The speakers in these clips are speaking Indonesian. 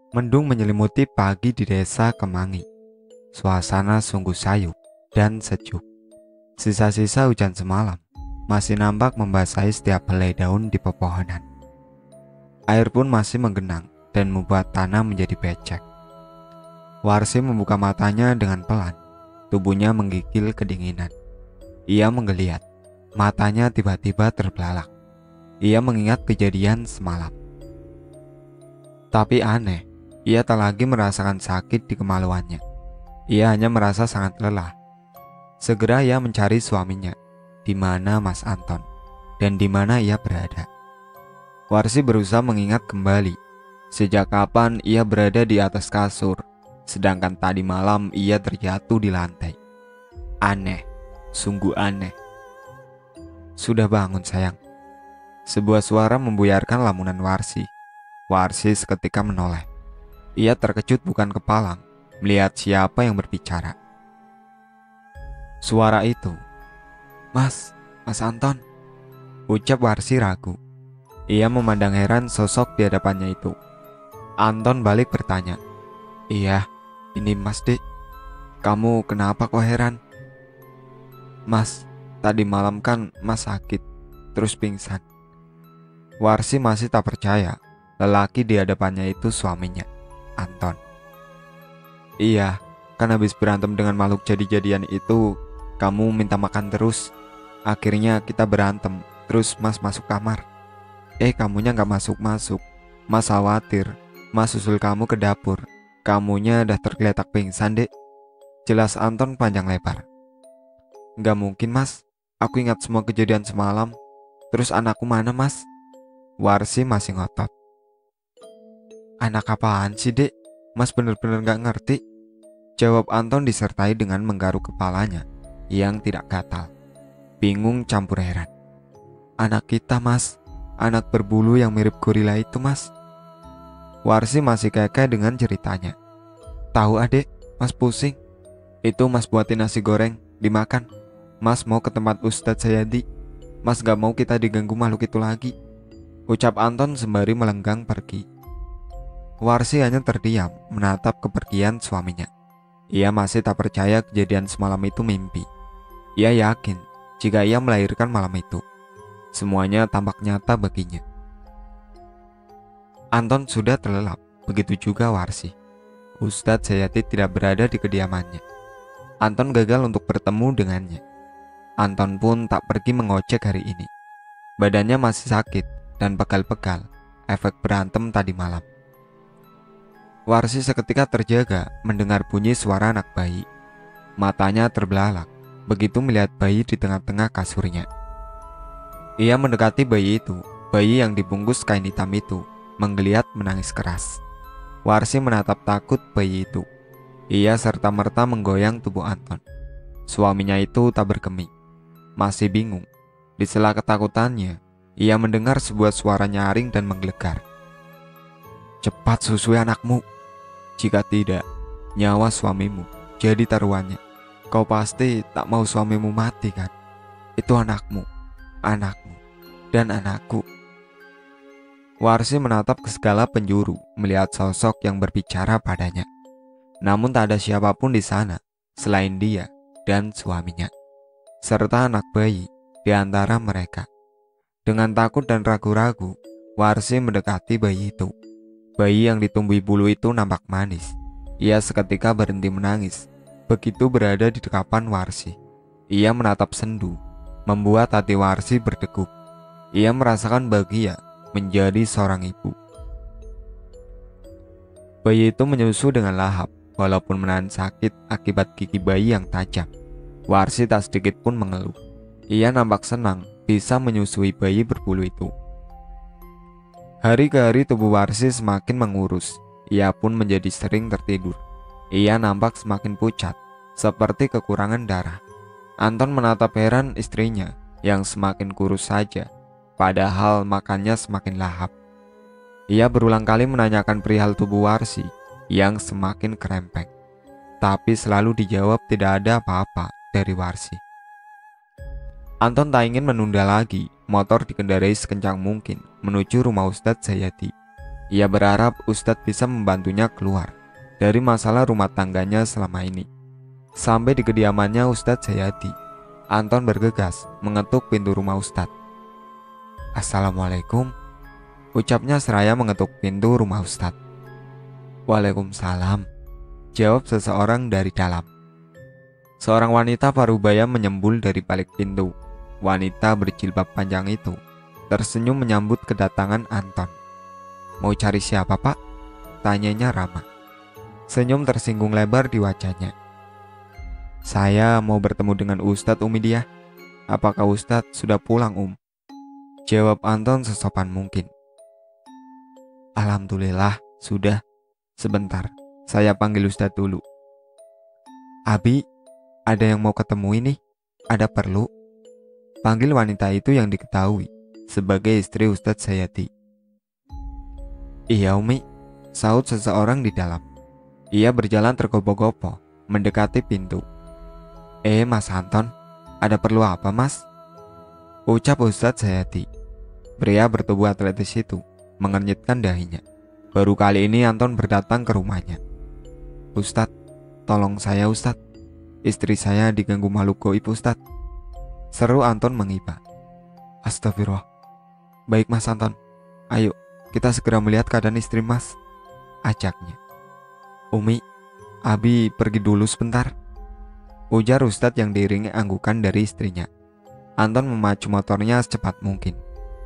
Mendung menyelimuti pagi di desa Kemangi. Suasana sungguh sayup dan sejuk. Sisa-sisa hujan semalam masih nampak membasahi setiap helai daun di pepohonan. Air pun masih menggenang dan membuat tanah menjadi becek. Warsi membuka matanya dengan pelan. Tubuhnya menggigil kedinginan. Ia menggeliat. Matanya tiba-tiba terbelalak. Ia mengingat kejadian semalam. Tapi aneh, ia tak lagi merasakan sakit di kemaluannya. Ia hanya merasa sangat lelah. Segera ia mencari suaminya, di mana Mas Anton, dan di mana ia berada. Warsi berusaha mengingat kembali, sejak kapan ia berada di atas kasur, sedangkan tadi malam ia terjatuh di lantai. Aneh, sungguh aneh. Sudah bangun sayang. Sebuah suara membuyarkan lamunan Warsi. Warsi seketika menoleh. Ia terkejut bukan kepalang, melihat siapa yang berbicara. Suara itu, Mas Anton, ucap Warsi ragu. Ia memandang heran sosok di hadapannya itu. Anton balik bertanya, iya, ini Mas Dik. Kamu kenapa kok heran? Mas, tadi malam kan Mas sakit, terus pingsan. Warsi masih tak percaya, lelaki di hadapannya itu suaminya, Anton. Iya, kan habis berantem dengan makhluk jadi-jadian itu, kamu minta makan terus. Akhirnya kita berantem, terus Mas masuk kamar. Kamunya gak masuk-masuk. Mas khawatir, Mas susul kamu ke dapur. Kamunya udah tergeletak pingsan, Dek. Jelas Anton panjang lebar. Gak mungkin, Mas. Aku ingat semua kejadian semalam. Terus anakku mana, Mas? Warsi masih ngotot. Anak apaan sih, Dek? Mas bener-bener gak ngerti. Jawab Anton disertai dengan menggaruk kepalanya yang tidak gatal. Bingung campur heran. Anak kita, Mas. Anak berbulu yang mirip gorila itu, Mas. Warsi masih kekeh dengan ceritanya. Tahu adek, Mas pusing. Itu Mas buatin nasi goreng, dimakan. Mas mau ke tempat Ustadz Sayadi. Mas gak mau kita diganggu makhluk itu lagi. Ucap Anton sembari melenggang pergi. Warsi hanya terdiam menatap kepergian suaminya. Ia masih tak percaya kejadian semalam itu mimpi. Ia yakin jika ia melahirkan malam itu, semuanya tampak nyata baginya. Anton sudah terlelap, begitu juga Warsi. Ustadz Sayati tidak berada di kediamannya. Anton gagal untuk bertemu dengannya. Anton pun tak pergi mengojek hari ini. Badannya masih sakit dan pegal-pegal, efek berantem tadi malam. Warsi seketika terjaga mendengar bunyi suara anak bayi. Matanya terbelalak begitu melihat bayi di tengah-tengah kasurnya. Ia mendekati bayi itu, bayi yang dibungkus kain hitam itu, menggeliat menangis keras. Warsi menatap takut bayi itu. Ia serta-merta menggoyang tubuh Anton. Suaminya itu tak bergeming, masih bingung. Di sela ketakutannya, ia mendengar sebuah suara nyaring dan menggelegar. Cepat susui anakmu. Jika tidak, nyawa suamimu jadi taruhannya. Kau pasti tak mau suamimu mati kan? Itu anakmu, dan anakku. Warsi menatap ke segala penjuru, melihat sosok yang berbicara padanya. Namun tak ada siapapun di sana selain dia dan suaminya, serta anak bayi di antara mereka. Dengan takut dan ragu-ragu, Warsi mendekati bayi itu. Bayi yang ditumbuhi bulu itu nampak manis. Ia seketika berhenti menangis begitu berada di dekapan Warsi. Ia menatap sendu, membuat hati Warsi berdegup. Ia merasakan bahagia menjadi seorang ibu. Bayi itu menyusu dengan lahap, walaupun menahan sakit akibat gigi bayi yang tajam. Warsi tak sedikit pun mengeluh. Ia nampak senang bisa menyusui bayi berbulu itu. Hari ke hari tubuh Warsi semakin mengurus. Ia pun menjadi sering tertidur. Ia nampak semakin pucat, seperti kekurangan darah. Anton menatap heran istrinya yang semakin kurus saja, padahal makannya semakin lahap. Ia berulang kali menanyakan perihal tubuh Warsi yang semakin kerempeng, tapi selalu dijawab tidak ada apa-apa dari Warsi. Anton tak ingin menunda lagi. Motor dikendarai sekencang mungkin menuju rumah Ustadz Sayati. Ia berharap Ustadz bisa membantunya keluar dari masalah rumah tangganya selama ini. Sampai di kediamannya Ustadz Jayadi, Anton bergegas mengetuk pintu rumah Ustadz. "Assalamualaikum," ucapnya seraya mengetuk pintu rumah Ustadz. "Waalaikumsalam," jawab seseorang dari dalam. Seorang wanita parubaya menyembul dari balik pintu. Wanita berjilbab panjang itu tersenyum menyambut kedatangan Anton. "Mau cari siapa, Pak?" tanyanya ramah. Senyum tersinggung lebar di wajahnya. "Saya mau bertemu dengan Ustadz Umidiah. Apakah Ustadz sudah pulang, Jawab Anton sesopan mungkin. "Alhamdulillah, sudah. Sebentar, saya panggil Ustadz dulu." "Abi, ada yang mau ketemu ini. Ada perlu?" panggil wanita itu yang diketahui sebagai istri Ustadz Jayadi. "Iya, Umi," sahut seseorang di dalam. Ia berjalan tergopoh-gopoh mendekati pintu. Mas Anton, ada perlu apa, Mas?" ucap Ustadz Jayadi. Pria bertubuh atletis itu mengernyitkan dahinya. Baru kali ini Anton berdatang ke rumahnya. "Ustadz, tolong saya, Ustadz. Istri saya diganggu makhluk gaib, Ustadz," seru Anton mengiba. "Astagfirullah. Baik, Mas Anton. Ayo, kita segera melihat keadaan istri Mas," ajaknya. "Umi, Abi pergi dulu sebentar," ujar Ustadz yang diiringi anggukan dari istrinya. Anton memacu motornya secepat mungkin.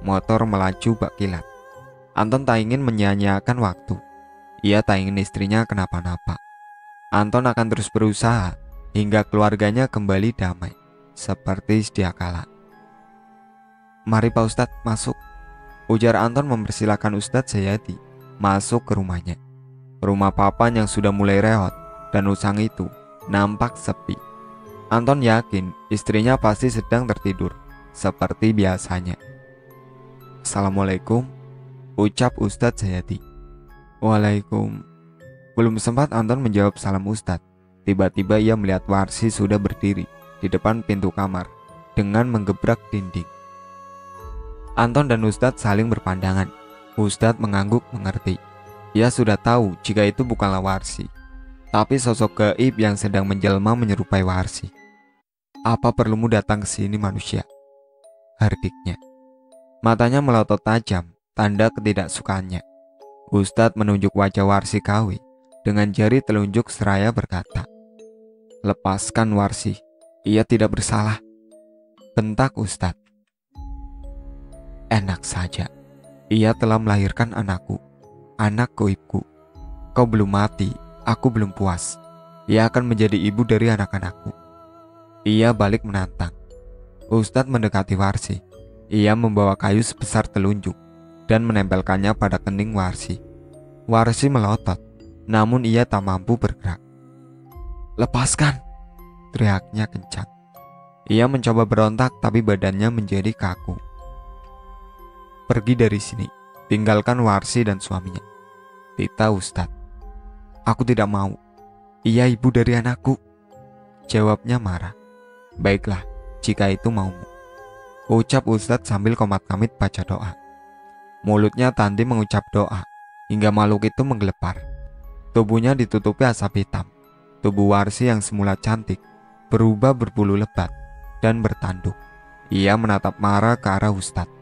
Motor melaju bak kilat. Anton tak ingin menyia-nyiakan waktu. Ia tak ingin istrinya kenapa-napa. Anton akan terus berusaha hingga keluarganya kembali damai seperti sedia kala. "Mari Pak Ustadz, masuk," ujar Anton mempersilahkan Ustadz Jayadi masuk ke rumahnya. Rumah papan yang sudah mulai reot dan usang itu nampak sepi. Anton yakin istrinya pasti sedang tertidur seperti biasanya. "Assalamualaikum," ucap Ustadz Jayadi. "Waalaikum." Belum sempat Anton menjawab salam Ustadz, tiba-tiba ia melihat Warsi sudah berdiri di depan pintu kamar dengan menggebrak dinding. Anton dan Ustadz saling berpandangan. Ustadz mengangguk mengerti. Ia sudah tahu jika itu bukanlah Warsi, tapi sosok gaib yang sedang menjelma menyerupai Warsi. "Apa perlumu datang ke sini, manusia?" hardiknya. Matanya melotot tajam, tanda ketidaksukaannya. Ustadz menunjuk wajah Warsi Kawi dengan jari telunjuk seraya berkata, "Lepaskan Warsi, ia tidak bersalah," bentak Ustadz. "Enak saja, ia telah melahirkan anakku, anak goibku. Kau belum mati, aku belum puas. Ia akan menjadi ibu dari anak-anakku." Ia balik menantang. Ustadz mendekati Warsi. Ia membawa kayu sebesar telunjuk dan menempelkannya pada kening Warsi. Warsi melotot, namun ia tak mampu bergerak. "Lepaskan!" teriaknya kencang. Ia mencoba berontak tapi badannya menjadi kaku. "Pergi dari sini, tinggalkan Warsi dan suaminya," titah Ustadz. "Aku tidak mau. Ia ibu dari anakku," jawabnya marah. "Baiklah, jika itu maumu," ucap Ustadz sambil komat-kamit baca doa. Mulutnya Tanti mengucap doa hingga makhluk itu menggelepar. Tubuhnya ditutupi asap hitam. Tubuh Warsi yang semula cantik berubah berbulu lebat dan bertanduk. Ia menatap marah ke arah Ustadz.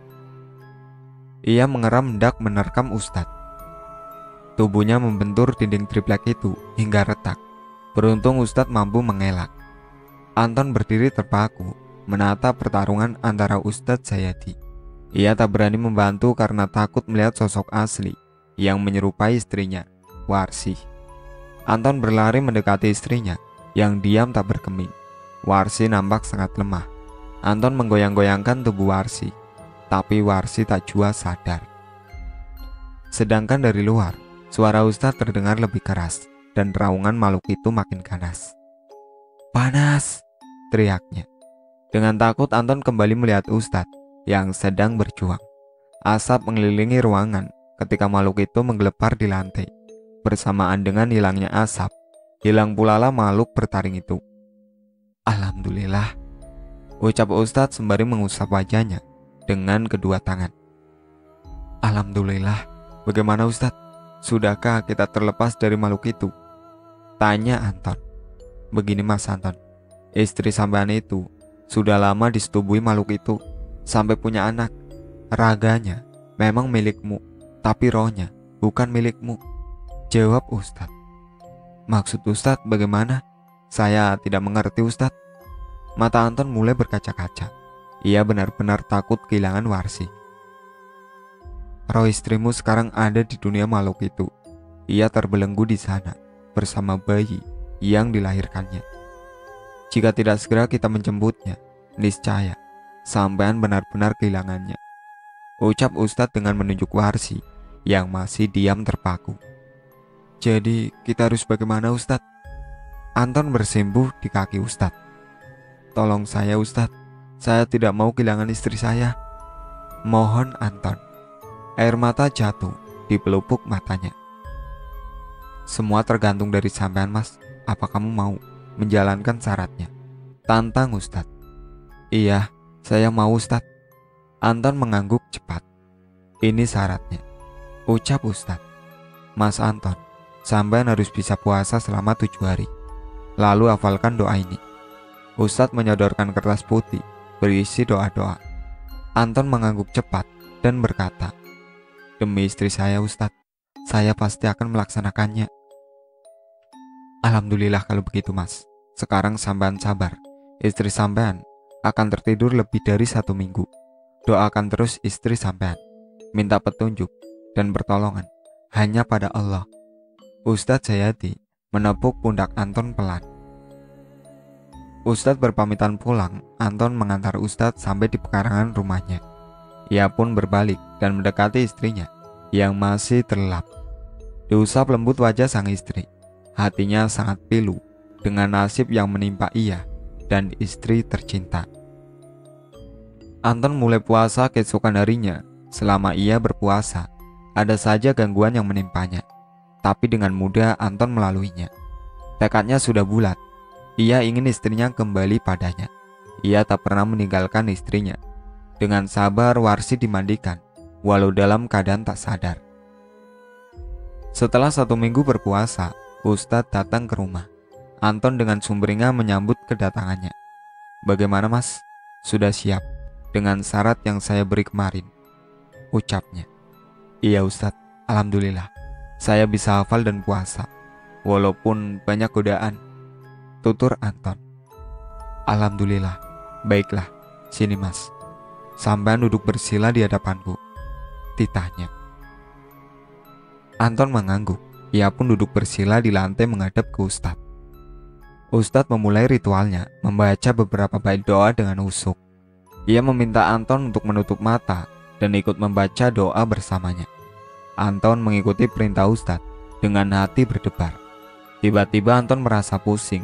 Ia mengeram hendak menerkam Ustadz. Tubuhnya membentur dinding triplek itu hingga retak. Beruntung Ustadz mampu mengelak. Anton berdiri terpaku menatap pertarungan antara Ustadz Jayadi. Ia tak berani membantu karena takut melihat sosok asli yang menyerupai istrinya, Warsi. Anton berlari mendekati istrinya yang diam tak bergeming. Warsi nampak sangat lemah. Anton menggoyang-goyangkan tubuh Warsi, tapi Warsi tak jua sadar. Sedangkan dari luar, suara Ustadz terdengar lebih keras dan raungan makhluk itu makin ganas. "Panas!" teriaknya. Dengan takut Anton kembali melihat Ustadz yang sedang berjuang. Asap mengelilingi ruangan ketika makhluk itu menggelepar di lantai. Bersamaan dengan hilangnya asap, hilang pula lah makhluk bertaring itu. "Alhamdulillah," ucap Ustadz sembari mengusap wajahnya dengan kedua tangan. "Alhamdulillah, Bagaimana Ustadz? Sudahkah kita terlepas dari makhluk itu? Tanya Anton. Begini Mas Anton, istri sampean itu sudah lama disetubui makhluk itu sampai punya anak. Raganya memang milikmu, tapi rohnya bukan milikmu. Jawab Ustadz. Maksud Ustadz bagaimana? Saya tidak mengerti Ustadz. Mata Anton mulai berkaca-kaca. Ia benar-benar takut kehilangan Warsi. Roh istrimu sekarang ada di dunia makhluk itu. Ia terbelenggu di sana bersama bayi yang dilahirkannya. Jika tidak segera kita menjemputnya, niscaya sampean benar-benar kehilangannya. Ucap Ustadz dengan menunjuk Warsi yang masih diam terpaku. Jadi kita harus bagaimana Ustadz? Anton bersimpuh di kaki Ustadz. Tolong saya Ustadz, saya tidak mau kehilangan istri saya. Mohon Anton. Air mata jatuh di pelupuk matanya. Semua tergantung dari sampean Mas. Apa kamu mau menjalankan syaratnya? Tantang Ustadz. Iya, saya mau Ustadz. Anton mengangguk cepat. Ini syaratnya, ucap Ustadz. Mas Anton, sampean harus bisa puasa selama 7 hari. Lalu hafalkan doa ini. Ustadz menyodorkan kertas putih berisi doa-doa. Anton mengangguk cepat dan berkata, demi istri saya Ustadz, saya pasti akan melaksanakannya. Alhamdulillah kalau begitu Mas. Sekarang sampean sabar. Istri sampean akan tertidur lebih dari 1 minggu. Doakan terus istri sampean. Minta petunjuk dan pertolongan hanya pada Allah. Ustadz Jayadi menepuk pundak Anton pelan. Ustadz berpamitan pulang. Anton mengantar Ustadz sampai di pekarangan rumahnya. Ia pun berbalik dan mendekati istrinya yang masih terlelap. Diusap lembut wajah sang istri. Hatinya sangat pilu dengan nasib yang menimpa ia dan istri tercinta. Anton mulai puasa keesokan harinya. Selama ia berpuasa, ada saja gangguan yang menimpanya. Tapi dengan mudah Anton melaluinya. Tekadnya sudah bulat. Ia ingin istrinya kembali padanya. Ia tak pernah meninggalkan istrinya. Dengan sabar Warsi dimandikan, walau dalam keadaan tak sadar. Setelah 1 minggu berpuasa, Ustadz datang ke rumah. Anton dengan sumringah menyambut kedatangannya. Bagaimana Mas? Sudah siap dengan syarat yang saya beri kemarin, ucapnya. Iya Ustadz, alhamdulillah. Saya bisa hafal dan puasa, walaupun banyak godaan, tutur Anton. Alhamdulillah. Baiklah, sini Mas. Sampean duduk bersila di hadapanku, titahnya. Anton mengangguk. Ia pun duduk bersila di lantai menghadap ke Ustadz. Ustadz memulai ritualnya, membaca beberapa bait doa dengan husuk. Ia meminta Anton untuk menutup mata dan ikut membaca doa bersamanya. Anton mengikuti perintah Ustadz dengan hati berdebar. Tiba-tiba Anton merasa pusing.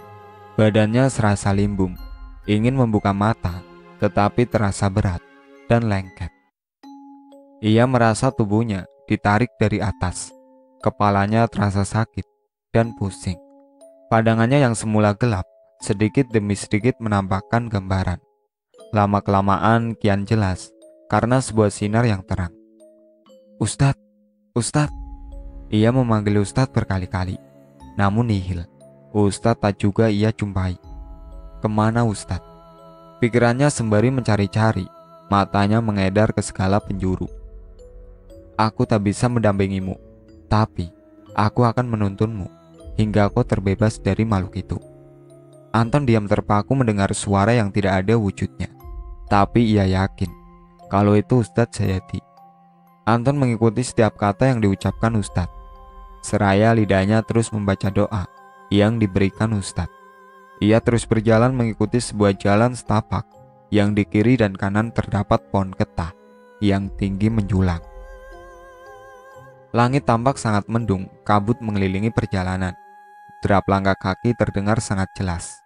Badannya serasa limbung. Ingin membuka mata, tetapi terasa berat dan lengket. Ia merasa tubuhnya ditarik dari atas. Kepalanya terasa sakit dan pusing. Pandangannya yang semula gelap, sedikit demi sedikit menampakkan gambaran. Lama-kelamaan kian jelas karena sebuah sinar yang terang. Ustadz, Ustadz. Ia memanggil Ustadz berkali-kali, namun nihil. Ustadz tak juga ia jumpai. Kemana Ustadz? Pikirannya sembari mencari-cari, matanya mengedar ke segala penjuru. Aku tak bisa mendampingimu, tapi aku akan menuntunmu hingga kau terbebas dari makhluk itu. Anton diam terpaku mendengar suara yang tidak ada wujudnya, tapi ia yakin kalau itu Ustadz Jayadi. Anton mengikuti setiap kata yang diucapkan Ustadz. Seraya lidahnya terus membaca doa yang diberikan Ustadz. Ia terus berjalan mengikuti sebuah jalan setapak yang di kiri dan kanan terdapat pohon ketah yang tinggi menjulang. Langit tampak sangat mendung, kabut mengelilingi perjalanan. Derap langkah kaki terdengar sangat jelas.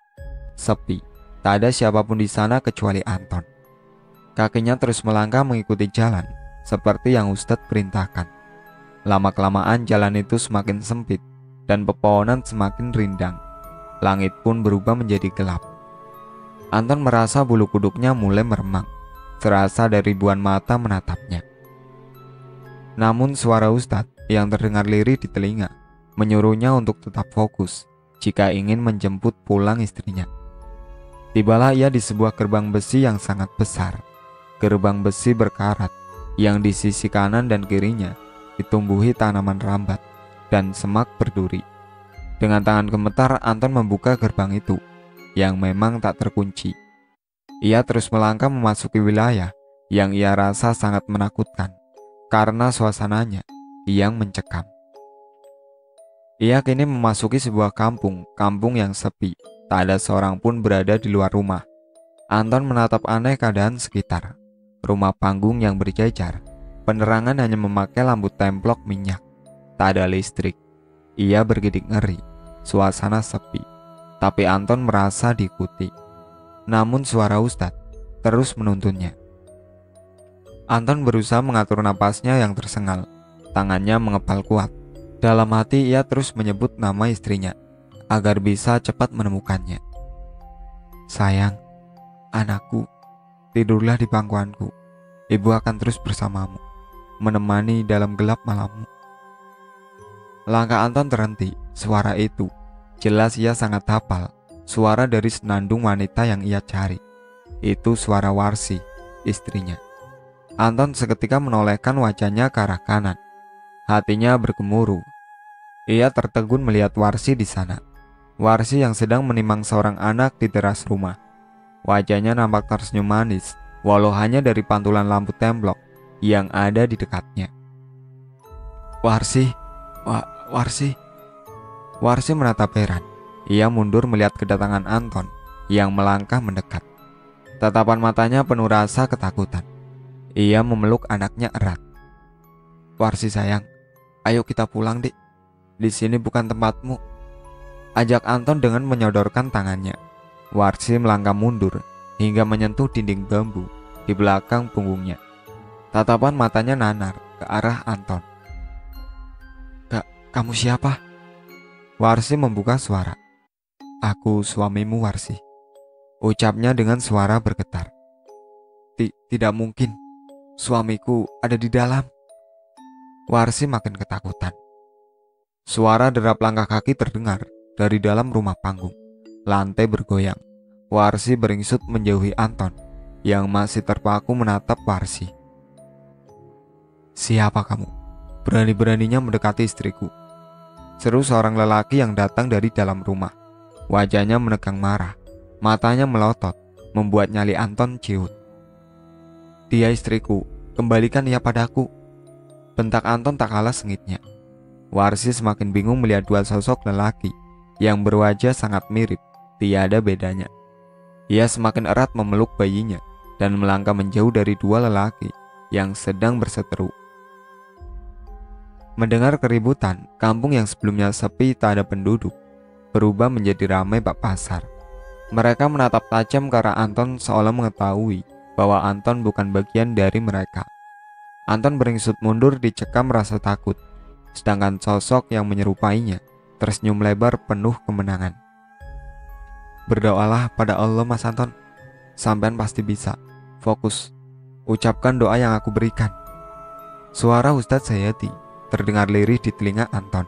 Sepi, tak ada siapapun di sana kecuali Anton. Kakinya terus melangkah mengikuti jalan seperti yang Ustadz perintahkan. Lama-kelamaan jalan itu semakin sempit dan pepohonan semakin rindang. Langit pun berubah menjadi gelap. Anton merasa bulu kuduknya mulai meremang, serasa dari ribuan mata menatapnya. Namun suara Ustadz yang terdengar lirih di telinga menyuruhnya untuk tetap fokus jika ingin menjemput pulang istrinya. Tibalah ia di sebuah gerbang besi yang sangat besar. Gerbang besi berkarat yang di sisi kanan dan kirinya ditumbuhi tanaman rambat dan semak berduri. Dengan tangan gemetar Anton membuka gerbang itu yang memang tak terkunci. Ia terus melangkah memasuki wilayah yang ia rasa sangat menakutkan karena suasananya yang mencekam. Ia kini memasuki sebuah kampung yang sepi. Tak ada seorang pun berada di luar rumah. Anton menatap aneh keadaan sekitar. Rumah panggung yang berjajar, penerangan hanya memakai lampu templok minyak. Tak ada listrik. Ia bergidik ngeri. Suasana sepi. Tapi Anton merasa diikuti. Namun suara Ustadz terus menuntunnya. Anton berusaha mengatur napasnya yang tersengal. Tangannya mengepal kuat. Dalam hati ia terus menyebut nama istrinya agar bisa cepat menemukannya. Sayang, anakku, tidurlah di pangkuanku. Ibu akan terus bersamamu, menemani dalam gelap malammu. Langkah Anton terhenti. Suara itu jelas ia sangat hafal. Suara dari senandung wanita yang ia cari. Itu suara Warsi, istrinya. Anton seketika menolehkan wajahnya ke arah kanan. Hatinya bergemuruh. Ia tertegun melihat Warsi di sana. Warsi yang sedang menimang seorang anak di teras rumah. Wajahnya nampak tersenyum manis, walau hanya dari pantulan lampu templok yang ada di dekatnya. Warsi, Warsi. Warsi menatap heran. Ia mundur melihat kedatangan Anton yang melangkah mendekat. Tatapan matanya penuh rasa ketakutan. Ia memeluk anaknya erat. Warsi sayang, ayo kita pulang, Dik. Di sini bukan tempatmu. Ajak Anton dengan menyodorkan tangannya. Warsi melangkah mundur hingga menyentuh dinding bambu di belakang punggungnya. Tatapan matanya nanar ke arah Anton. Kamu siapa? Warsi membuka suara. Aku suamimu, Warsi. Ucapnya dengan suara bergetar. Tidak mungkin. Suamiku ada di dalam. Warsi makin ketakutan. Suara derap langkah kaki terdengar dari dalam rumah panggung. Lantai bergoyang. Warsi beringsut menjauhi Anton yang masih terpaku menatap Warsi. Siapa kamu? Berani-beraninya mendekati istriku, seru seorang lelaki yang datang dari dalam rumah. Wajahnya menegang marah, matanya melotot, membuat nyali Anton ciut. Dia istriku, kembalikan ia padaku. Bentak Anton tak kalah sengitnya. Warsi semakin bingung melihat dua sosok lelaki yang berwajah sangat mirip, tiada bedanya. Ia semakin erat memeluk bayinya dan melangkah menjauh dari dua lelaki yang sedang berseteru. Mendengar keributan, kampung yang sebelumnya sepi tak ada penduduk berubah menjadi ramai bak pasar. Mereka menatap tajam ke arah Anton seolah mengetahui bahwa Anton bukan bagian dari mereka. Anton beringsut mundur dicekam rasa takut, sedangkan sosok yang menyerupainya tersenyum lebar penuh kemenangan. Berdoalah pada Allah, Mas Anton. Sampean pasti bisa. Fokus. Ucapkan doa yang aku berikan. Suara Ustadz Sayati terdengar lirih di telinga Anton.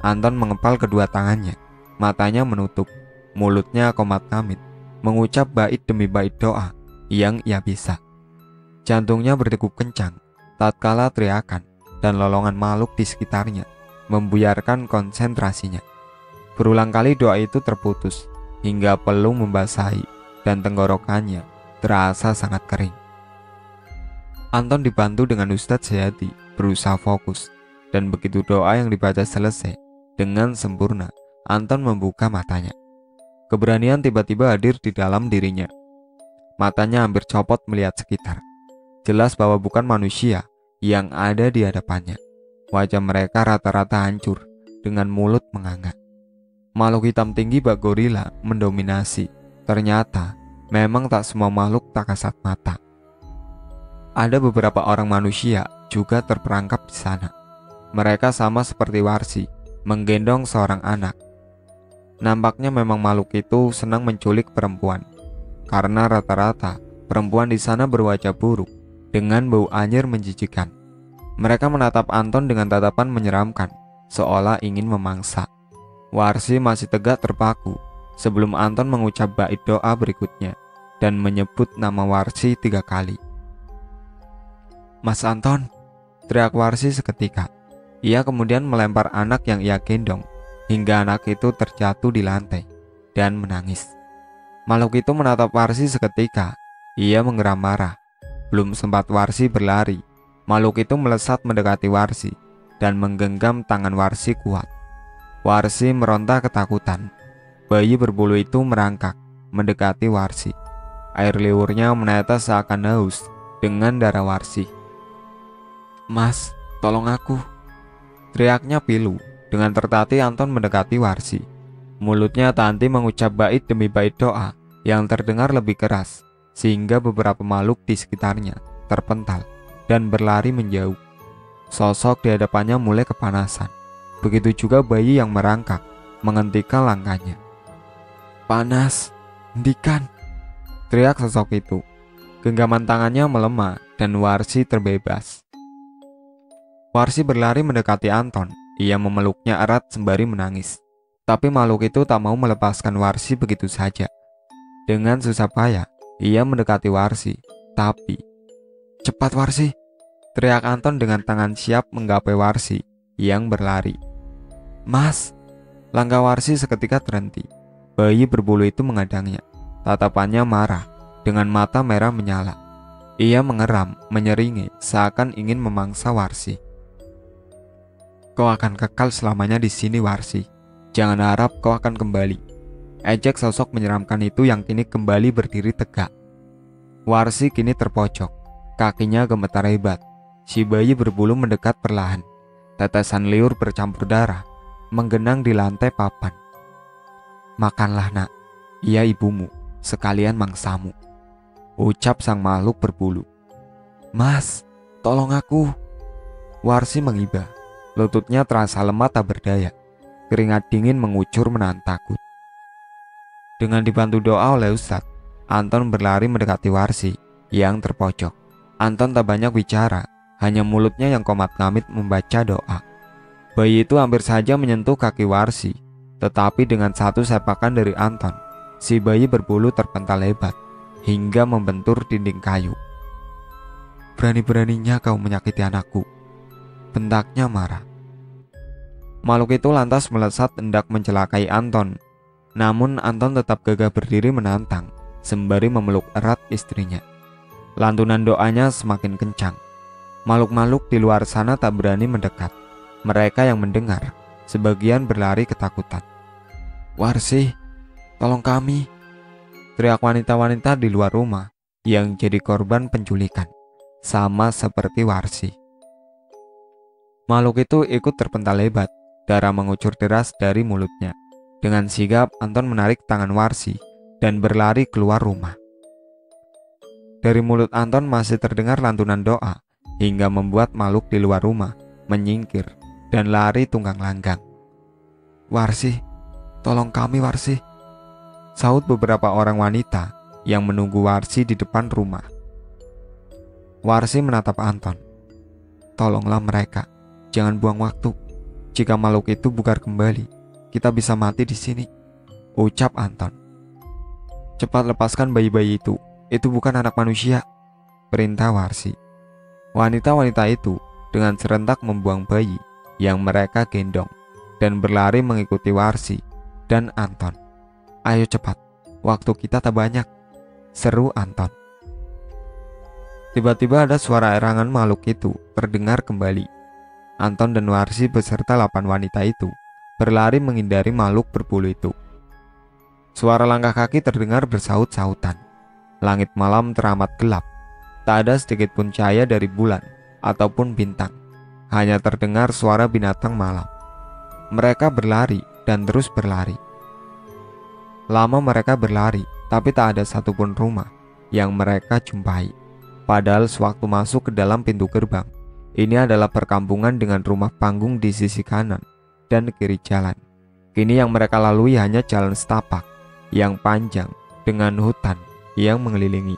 Anton mengepal kedua tangannya. Matanya menutup. Mulutnya komat kamit, mengucap bait demi bait doa yang ia bisa. Jantungnya berdegup kencang tatkala teriakan dan lolongan makhluk di sekitarnya membuyarkan konsentrasinya. Berulang kali doa itu terputus hingga pelung membasahi dan tenggorokannya terasa sangat kering. Anton dibantu dengan Ustadz Sayati berusaha fokus, dan begitu doa yang dibaca selesai dengan sempurna, Anton membuka matanya. Keberanian tiba-tiba hadir di dalam dirinya. Matanya hampir copot melihat sekitar. Jelas bahwa bukan manusia yang ada di hadapannya. Wajah mereka rata-rata hancur dengan mulut menganga. Makhluk hitam tinggi bak gorila mendominasi. Ternyata memang tak semua makhluk tak kasat mata. Ada beberapa orang manusia juga terperangkap di sana. Mereka sama seperti Warsi, menggendong seorang anak. Nampaknya memang makhluk itu senang menculik perempuan, karena rata-rata perempuan di sana berwajah buruk dengan bau anyir menjijikan. Mereka menatap Anton dengan tatapan menyeramkan, seolah ingin memangsa. Warsi masih tegak terpaku sebelum Anton mengucap bait doa berikutnya dan menyebut nama Warsi 3 kali. "Mas Anton!" teriak Warsi seketika. Ia kemudian melempar anak yang ia gendong hingga anak itu terjatuh di lantai dan menangis. Makhluk itu menatap Warsi seketika. Ia mengeram marah. Belum sempat Warsi berlari, makhluk itu melesat mendekati Warsi dan menggenggam tangan Warsi kuat. Warsi meronta ketakutan. Bayi berbulu itu merangkak mendekati Warsi. Air liurnya menetes seakan haus dengan darah Warsi. "Mas, tolong aku!" teriaknya pilu. Dengan tertatih Anton mendekati Warsi. Mulutnya tak henti mengucap bait demi bait doa yang terdengar lebih keras, sehingga beberapa makhluk di sekitarnya terpental dan berlari menjauh. Sosok di hadapannya mulai kepanasan. Begitu juga bayi yang merangkak menghentikan langkahnya. "Panas, hentikan!" teriak sosok itu. Genggaman tangannya melemah dan Warsi terbebas. Warsi berlari mendekati Anton. Ia memeluknya erat sembari menangis. Tapi makhluk itu tak mau melepaskan Warsi begitu saja. Dengan susah payah, ia mendekati Warsi. Tapi, "Cepat Warsi!" teriak Anton dengan tangan siap menggapai Warsi yang berlari. "Mas!" langkah Warsi seketika terhenti. Bayi berbulu itu mengadangnya. Tatapannya marah, dengan mata merah menyala. Ia mengeram, menyeringai, seakan ingin memangsa Warsi. "Kau akan kekal selamanya di sini, Warsi. Jangan harap kau akan kembali." Ejek sosok menyeramkan itu yang kini kembali berdiri tegak. Warsi kini terpojok, kakinya gemetar hebat. Si bayi berbulu mendekat perlahan. Tetesan liur bercampur darah menggenang di lantai papan. "Makanlah nak, ia ibumu, sekalian mangsamu," ucap sang makhluk berbulu. "Mas, tolong aku!" Warsi mengibah. Lututnya terasa lemah tak berdaya. Keringat dingin mengucur menahan takut. Dengan dibantu doa oleh Ustadz, Anton berlari mendekati Warsi yang terpojok. Anton tak banyak bicara, hanya mulutnya yang komat-kamit membaca doa. Bayi itu hampir saja menyentuh kaki Warsi, tetapi dengan satu sepakan dari Anton, si bayi berbulu terpental hebat hingga membentur dinding kayu. "Berani-beraninya kau menyakiti anakku," bentaknya marah. Makhluk itu lantas melesat hendak mencelakai Anton. Namun Anton tetap gagah berdiri menantang, sembari memeluk erat istrinya. Lantunan doanya semakin kencang. Makhluk-makhluk di luar sana tak berani mendekat. Mereka yang mendengar, sebagian berlari ketakutan. "Warsi, tolong kami!" teriak wanita-wanita di luar rumah yang jadi korban penculikan, sama seperti Warsi. Makhluk itu ikut terpental hebat. Darah mengucur deras dari mulutnya. Dengan sigap Anton menarik tangan Warsi dan berlari keluar rumah. Dari mulut Anton masih terdengar lantunan doa hingga membuat makhluk di luar rumah menyingkir dan lari tunggang langgang. "Warsi, tolong kami Warsi!" sahut beberapa orang wanita yang menunggu Warsi di depan rumah. Warsi menatap Anton. "Tolonglah mereka, jangan buang waktu. Jika makhluk itu bugar kembali, kita bisa mati di sini," ucap Anton. "Cepat lepaskan bayi-bayi itu bukan anak manusia," perintah Warsi. Wanita-wanita itu dengan serentak membuang bayi yang mereka gendong dan berlari mengikuti Warsi dan Anton. "Ayo cepat, waktu kita tak banyak," seru Anton. Tiba-tiba ada suara erangan makhluk itu terdengar kembali. Anton dan Warsi beserta 8 wanita itu berlari menghindari makhluk berbulu itu. Suara langkah kaki terdengar bersaut-sautan. Langit malam teramat gelap. Tak ada sedikit pun cahaya dari bulan ataupun bintang. Hanya terdengar suara binatang malam. Mereka berlari dan terus berlari. Lama mereka berlari, tapi tak ada satupun rumah yang mereka jumpai. Padahal sewaktu masuk ke dalam pintu gerbang, ini adalah perkampungan dengan rumah panggung di sisi kanan dan kiri jalan. Kini yang mereka lalui hanya jalan setapak yang panjang dengan hutan yang mengelilingi.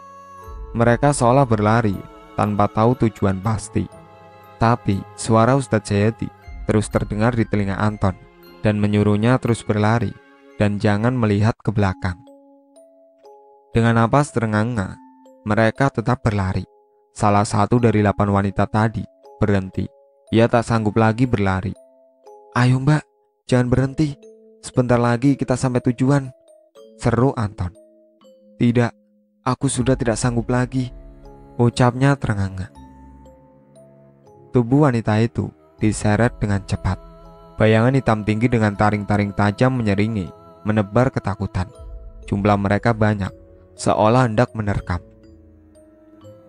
Mereka seolah berlari tanpa tahu tujuan pasti. Tetapi suara Ustadz Jayadi terus terdengar di telinga Anton dan menyuruhnya terus berlari dan jangan melihat ke belakang. Dengan napas terengah-engah, mereka tetap berlari. Salah satu dari 8 wanita tadi berhenti. Ia tak sanggup lagi berlari. "Ayo mbak, jangan berhenti. Sebentar lagi kita sampai tujuan," seru Anton. "Tidak, aku sudah tidak sanggup lagi," ucapnya terengah-engah. Tubuh wanita itu diseret dengan cepat. Bayangan hitam tinggi dengan taring-taring tajam menyeringi, menebar ketakutan. Jumlah mereka banyak, seolah hendak menerkam.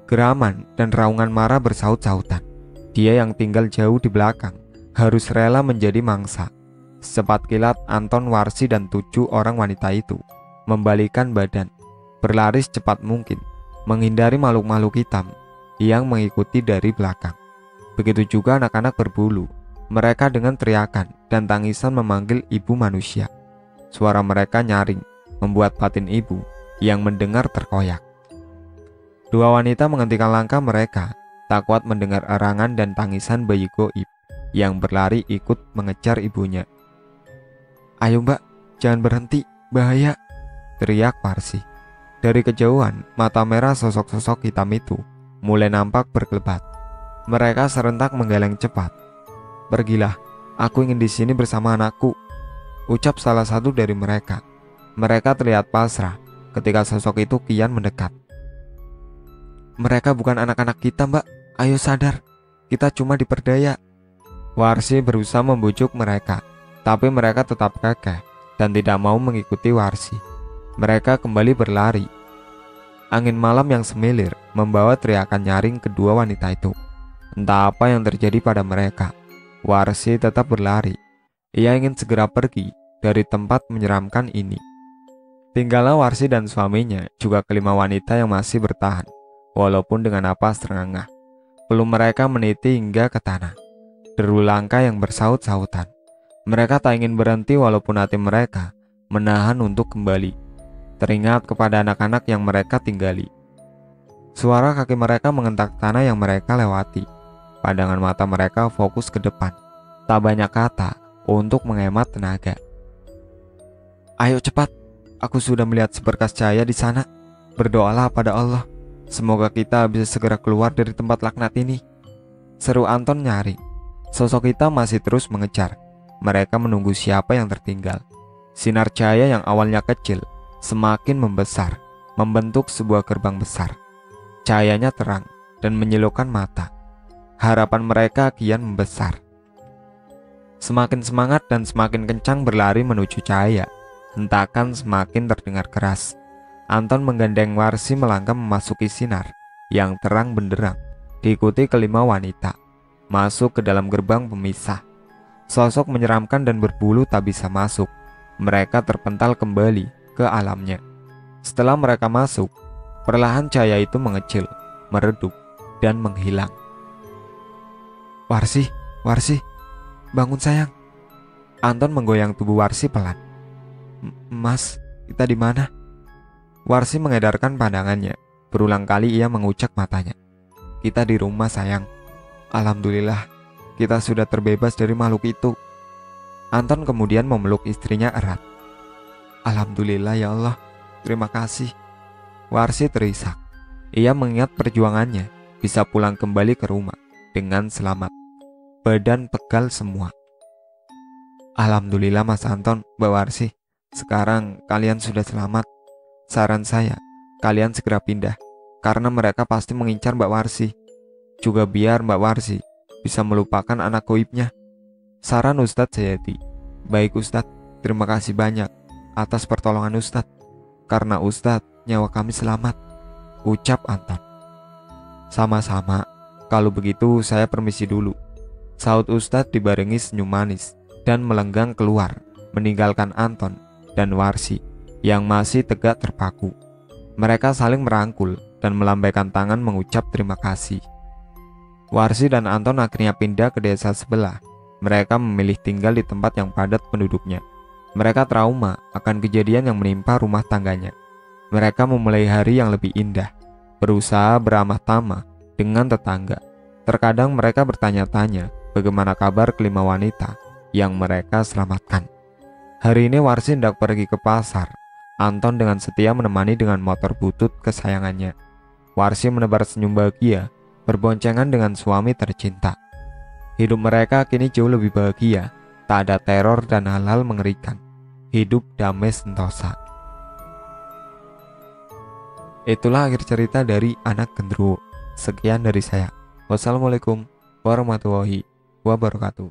Geraman dan raungan marah bersaut-sautan. Dia yang tinggal jauh di belakang harus rela menjadi mangsa. Secepat kilat Anton, Warsi, dan 7 orang wanita itu membalikan badan, berlari secepat mungkin, menghindari makhluk-makhluk hitam yang mengikuti dari belakang. Begitu juga anak-anak berbulu. Mereka dengan teriakan dan tangisan memanggil ibu manusia. Suara mereka nyaring, membuat batin ibu yang mendengar terkoyak. 2 wanita menghentikan langkah mereka, tak kuat mendengar erangan dan tangisan bayi goib yang berlari ikut mengejar ibunya. "Ayo mbak, jangan berhenti, bahaya," teriak Warsi. Dari kejauhan, mata merah sosok-sosok hitam itu mulai nampak berkelebat. Mereka serentak menggeleng cepat. "Pergilah, aku ingin di sini bersama anakku," ucap salah satu dari mereka. Mereka terlihat pasrah ketika sosok itu kian mendekat. "Mereka bukan anak-anak kita mbak, ayo sadar, kita cuma diperdaya." Warsi berusaha membujuk mereka, tapi mereka tetap kekeh dan tidak mau mengikuti Warsi. Mereka kembali berlari. Angin malam yang semilir membawa teriakan nyaring kedua wanita itu. Entah apa yang terjadi pada mereka, Warsi tetap berlari. Ia ingin segera pergi dari tempat menyeramkan ini. Tinggallah Warsi dan suaminya, juga kelima wanita yang masih bertahan, walaupun dengan napas terengah. Belum mereka meniti hingga ke tanah. Deru langkah yang bersaut-sautan. Mereka tak ingin berhenti walaupun hati mereka menahan untuk kembali. Teringat kepada anak-anak yang mereka tinggali. Suara kaki mereka mengentak tanah yang mereka lewati. Pandangan mata mereka fokus ke depan. Tak banyak kata untuk menghemat tenaga. "Ayo cepat, aku sudah melihat seberkas cahaya di sana. Berdoalah pada Allah. Semoga kita bisa segera keluar dari tempat laknat ini," seru Anton nyaring. Sosok hitam masih terus mengejar. Mereka menunggu siapa yang tertinggal. Sinar cahaya yang awalnya kecil semakin membesar, membentuk sebuah gerbang besar. Cahayanya terang dan menyilaukan mata. Harapan mereka kian membesar. Semakin semangat dan semakin kencang berlari menuju cahaya. Hentakan semakin terdengar keras. Anton menggandeng Warsi melangkah memasuki sinar yang terang benderang, diikuti kelima wanita, masuk ke dalam gerbang pemisah. Sosok menyeramkan dan berbulu tak bisa masuk. Mereka terpental kembali ke alamnya. Setelah mereka masuk, perlahan cahaya itu mengecil, meredup, dan menghilang. "Warsi, Warsi, bangun sayang." Anton menggoyang tubuh Warsi pelan. "Mas, kita di mana?" Warsi mengedarkan pandangannya. Berulang kali ia mengucek matanya. "Kita di rumah sayang. Alhamdulillah, kita sudah terbebas dari makhluk itu." Anton kemudian memeluk istrinya erat. "Alhamdulillah ya Allah, terima kasih." Warsi terisak. Ia mengingat perjuangannya bisa pulang kembali ke rumah dengan selamat. Badan pegal semua. "Alhamdulillah Mas Anton, Mbak Warsi. Sekarang kalian sudah selamat. Saran saya, kalian segera pindah, karena mereka pasti mengincar Mbak Warsi. Juga biar Mbak Warsi bisa melupakan anak goibnya," saran Ustadz Jayadi. "Baik Ustadz, terima kasih banyak atas pertolongan Ustadz. Karena Ustadz, nyawa kami selamat," ucap Anton. "Sama-sama, kalau begitu saya permisi dulu," saut Ustadz dibarengi senyum manis dan melenggang keluar, meninggalkan Anton dan Warsi yang masih tegak terpaku. Mereka saling merangkul dan melambaikan tangan mengucap terima kasih. Warsi dan Anton akhirnya pindah ke desa sebelah. Mereka memilih tinggal di tempat yang padat penduduknya. Mereka trauma akan kejadian yang menimpa rumah tangganya. Mereka memulai hari yang lebih indah, berusaha beramah tamah dengan tetangga, Terkadang mereka bertanya-tanya bagaimana kabar kelima wanita yang mereka selamatkan. Hari ini Warsi hendak pergi ke pasar. Anton dengan setia menemani dengan motor butut kesayangannya. Warsi menebar senyum bahagia, berboncengan dengan suami tercinta. Hidup mereka kini jauh lebih bahagia, tak ada teror dan hal-hal mengerikan. Hidup damai sentosa. Itulah akhir cerita dari Anak Gendruwo. Sekian dari saya. Wassalamualaikum warahmatullahi wabarakatuh.